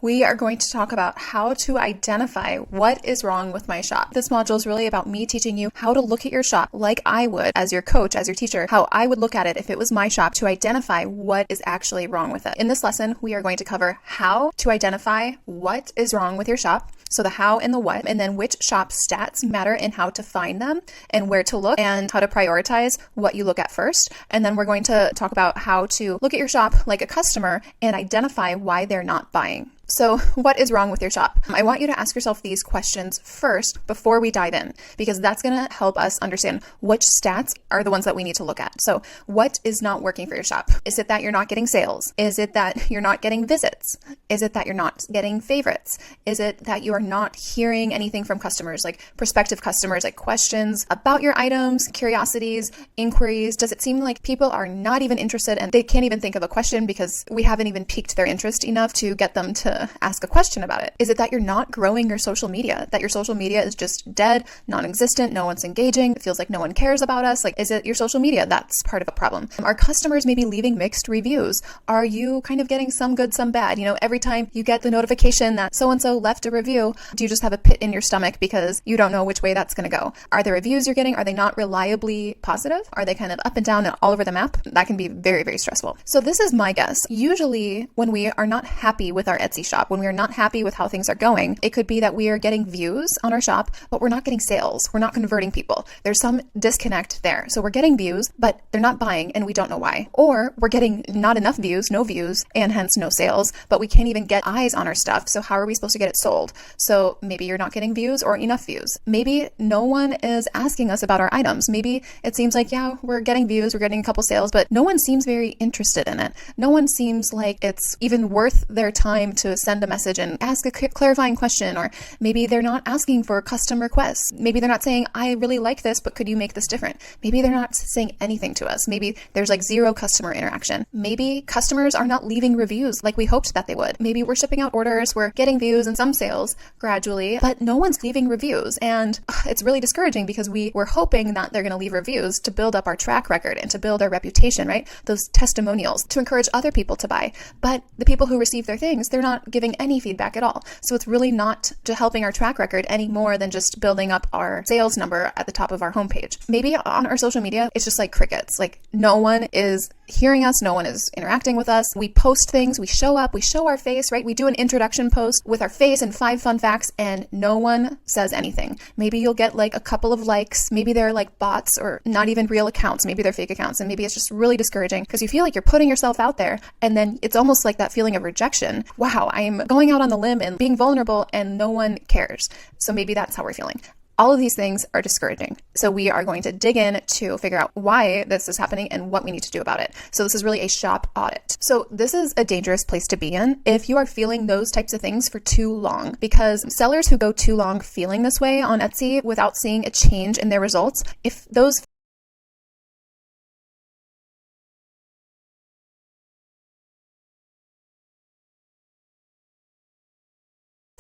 we are going to talk about how to identify what is wrong with my shop. This module is really about me teaching you how to look at your shop like I would as your coach, as your teacher, how I would look at it if it was my shop to identify what is actually wrong with it. In this lesson, we are going to cover how to identify what is wrong with your shop. So the how and the what, and then which shop stats matter and how to find them and where to look and how to prioritize what you look at first. And then we're going to talk about how to look at your shop like a customer and identify why they're not buying. So what is wrong with your shop? I want you to ask yourself these questions first before we dive in, because that's going to help us understand which stats are the ones that we need to look at. So what is not working for your shop? Is it that you're not getting sales? Is it that you're not getting visits? Is it that you're not getting favorites? Is it that you are not hearing anything from customers, like prospective customers, like questions about your items, curiosities, inquiries? Does it seem like people are not even interested and they can't even think of a question because we haven't even piqued their interest enough to get them to ask a question about it? Is it that you're not growing your social media, that your social media is just dead, non-existent, no one's engaging, it feels like no one cares about us? Like, is it your social media that's part of the problem? Are customers maybe leaving mixed reviews? Are you kind of getting some good, some bad? You know, every time you get the notification that so-and-so left a review, do you just have a pit in your stomach because you don't know which way that's going to go? Are the reviews you're getting, are they not reliably positive? Are they kind of up and down and all over the map? That can be very, very stressful. So this is my guess. Usually when we are not happy with our Etsy shop, when we are not happy with how things are going, it could be that we are getting views on our shop, but we're not getting sales. We're not converting people. There's some disconnect there. So we're getting views, but they're not buying and we don't know why. Or we're getting not enough views, no views, and hence no sales, but we can't even get eyes on our stuff. So how are we supposed to get it sold? So maybe you're not getting views or enough views. Maybe no one is asking us about our items. Maybe it seems like, yeah, we're getting views, we're getting a couple sales, but no one seems very interested in it. No one seems like it's even worth their time to send a message and ask a clarifying question, or maybe they're not asking for custom requests. Maybe they're not saying, I really like this, but could you make this different? Maybe they're not saying anything to us. Maybe there's like zero customer interaction. Maybe customers are not leaving reviews like we hoped that they would. Maybe we're shipping out orders, we're getting views and some sales gradually, but no one's leaving reviews. And it's really discouraging because we were hoping that they're going to leave reviews to build up our track record and to build our reputation, right? Those testimonials to encourage other people to buy. But the people who receive their things, they're not giving any feedback at all. So it's really not helping our track record any more than just building up our sales number at the top of our homepage. Maybe on our social media, it's just like crickets. Like no one is hearing us, no one is interacting with us. We post things, we show up, we show our face, right? We do an introduction post with our face and 5 fun facts and no one says anything. Maybe you'll get like a couple of likes. Maybe they're like bots or not even real accounts. Maybe they're fake accounts. And maybe it's just really discouraging because you feel like you're putting yourself out there and then it's almost like that feeling of rejection. Wow, I'm going out on the limb and being vulnerable and no one cares. So maybe that's how we're feeling. All of these things are discouraging. So we are going to dig in to figure out why this is happening and what we need to do about it. So this is really a shop audit. So this is a dangerous place to be in if you are feeling those types of things for too long, because sellers who go too long feeling this way on Etsy without seeing a change in their results, if those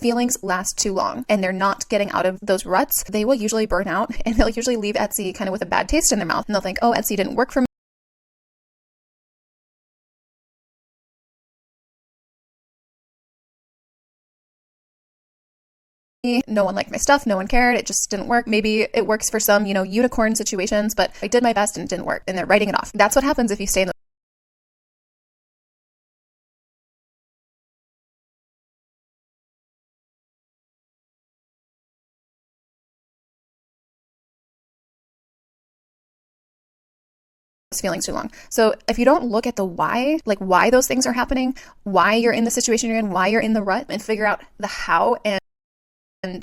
feelings last too long and they're not getting out of those ruts, they will usually burn out and they'll usually leave Etsy kind of with a bad taste in their mouth. And they'll think, oh, Etsy didn't work for me. No one liked my stuff. No one cared. It just didn't work. Maybe it works for some, unicorn situations, but I did my best and it didn't work. And they're writing it off. That's what happens if you stay in the feelings too long. So if you don't look at the why, like why those things are happening, why you're in the situation you're in, why you're in the rut, and figure out the how and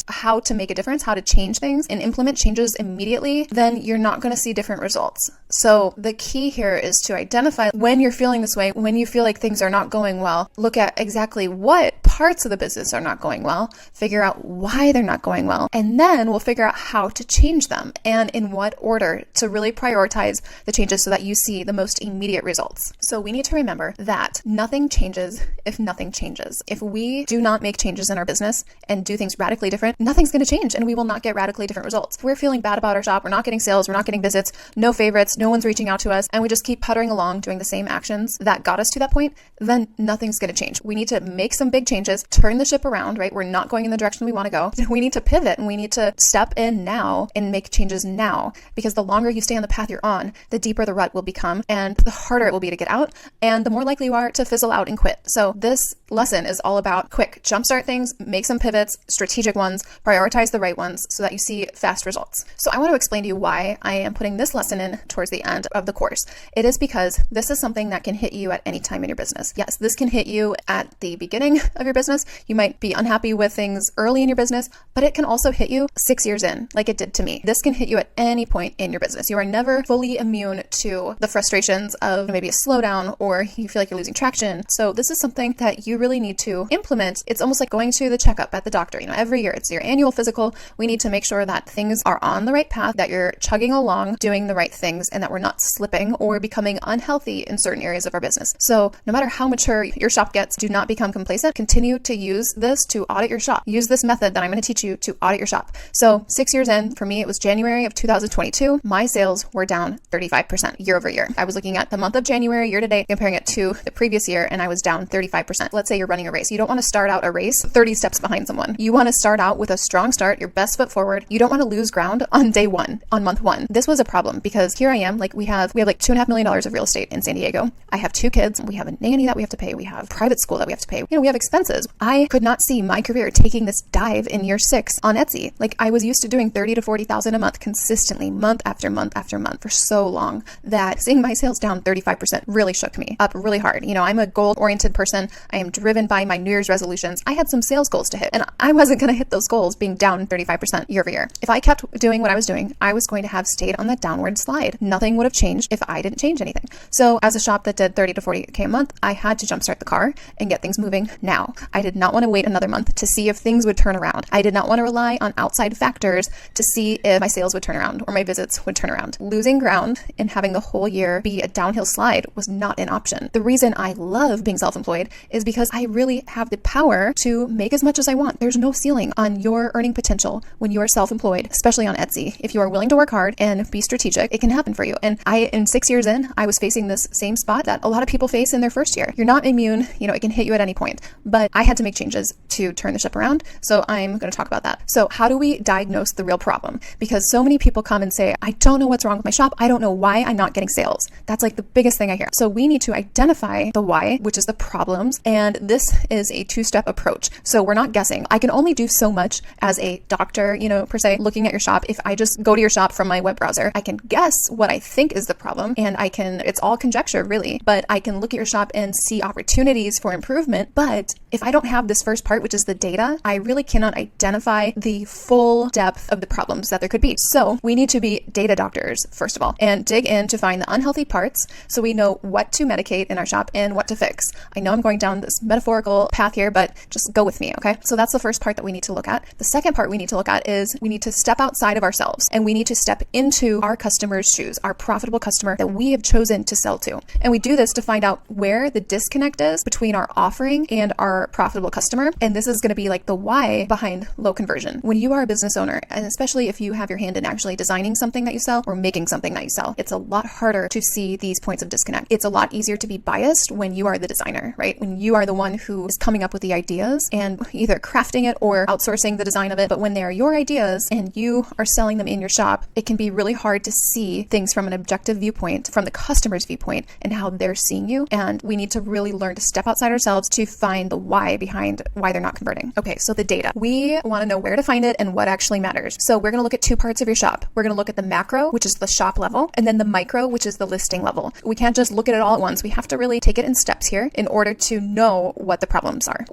how to make a difference, how to change things and implement changes immediately, then you're not going to see different results. So the key here is to identify when you're feeling this way, when you feel like things are not going well, look at exactly what parts of the business are not going well, figure out why they're not going well, and then we'll figure out how to change them and in what order to really prioritize the changes so that you see the most immediate results. So we need to remember that nothing changes if nothing changes. If we do not make changes in our business and do things radically radically different, nothing's going to change and we will not get radically different results. If we're feeling bad about our shop, we're not getting sales, we're not getting visits, no favorites, no one's reaching out to us, and we just keep puttering along doing the same actions that got us to that point, then nothing's going to change. We need to make some big changes, turn the ship around, right? We're not going in the direction we want to go. We need to pivot and we need to step in now and make changes now, because the longer you stay on the path you're on, the deeper the rut will become and the harder it will be to get out and the more likely you are to fizzle out and quit. So this lesson is all about quick jumpstart things, make some pivots, strategic ones, prioritize the right ones so that you see fast results. So I want to explain to you why I am putting this lesson in towards the end of the course. It is because this is something that can hit you at any time in your business. Yes, this can hit you at the beginning of your business. You might be unhappy with things early in your business, but it can also hit you 6 years in, like it did to me. This can hit you at any point in your business. You are never fully immune to the frustrations of maybe a slowdown or you feel like you're losing traction. So this is something that you really need to implement. It's almost like going to the checkup at the doctor. Every year it's your annual physical. We need to make sure that things are on the right path, that you're chugging along, doing the right things, and that we're not slipping or becoming unhealthy in certain areas of our business. So no matter how mature your shop gets, do not become complacent. Continue to use this to audit your shop. Use this method that I'm going to teach you to audit your shop. So 6 years in, for me, it was January of 2022. My sales were down 35% year over year. I was looking at the month of January year to date, comparing it to the previous year, and I was down 35%. Let's say you're running a race. You don't want to start out a race 30 steps behind someone. You want to start out with a strong start, your best foot forward. You don't want to lose ground on day one, on month one. This was a problem because here I am, like we have like $2.5 million of real estate in San Diego. I have 2 kids. We have a nanny that we have to pay. We have private school that we have to pay. We have expenses. I could not see my career taking this dive in year 6 on Etsy. Like I was used to doing 30 to 40,000 a month consistently, month after month after month for so long that seeing my sales down 35% really shook me up really hard. I'm a goal-oriented person. I am driven by my New Year's resolutions. I had some sales goals to hit and I wasn't going to hit those goals being down 35% year over year. If I kept doing what I was doing, I was going to have stayed on that downward slide. Nothing would have changed if I didn't change anything. So as a shop that did 30 to 40K a month, I had to jumpstart the car and get things moving now. I did not want to wait another month to see if things would turn around. I did not want to rely on outside factors to see if my sales would turn around or my visits would turn around. Losing ground and having the whole year be a downhill slide was not an option. The reason I love being self-employed is because I really have the power to make as much as I want. There's no ceiling on your earning potential when you are self-employed, especially on Etsy. If you are willing to work hard and be strategic, it can happen for you. And in 6 years in, I was facing this same spot that a lot of people face in their first year. You're not immune, it can hit you at any point, but I had to make changes to turn the ship around. So I'm going to talk about that. So how do we diagnose the real problem? Because so many people come and say, I don't know what's wrong with my shop. I don't know why I'm not getting sales. That's like the biggest thing I hear. So we need to identify the why, which is the problems. And this is a 2-step approach. So we're not guessing. I can only do so much as a doctor, per se, looking at your shop. If I just go to your shop from my web browser, I can guess what I think is the problem and it's all conjecture really, but I can look at your shop and see opportunities for improvement. But if I don't have this first part, which is the data, I really cannot identify the full depth of the problems that there could be. So we need to be data doctors, first of all, and dig in to find the unhealthy parts so we know what to medicate in our shop and what to fix. I know I'm going down this metaphorical path here, but just go with me, okay? So that's the first part that we need to look at. The second part we need to look at is we need to step outside of ourselves and we need to step into our customer's shoes, our profitable customer that we have chosen to sell to. And we do this to find out where the disconnect is between our offering and our profitable customer. And this is going to be like the why behind low conversion. When you are a business owner, and especially if you have your hand in actually designing something that you sell or making something that you sell, it's a lot harder to see these points of disconnect. It's a lot easier to be biased when you are the designer, right? When you are the one who is coming up with the ideas and either crafting it or outsourcing the design of it. But when they're your ideas and you are selling them in your shop, it can be really hard to see things from an objective viewpoint, from the customer's viewpoint and how they're seeing you. And we need to really learn to step outside ourselves to find the why behind why they're not converting. Okay, so the data. We want to know where to find it and what actually matters. So we're going to look at 2 parts of your shop. We're going to look at the macro, which is the shop level, and then the micro, which is the listing level. We can't just look at it all at once. We have to really take it in steps here in order to know what the problems are.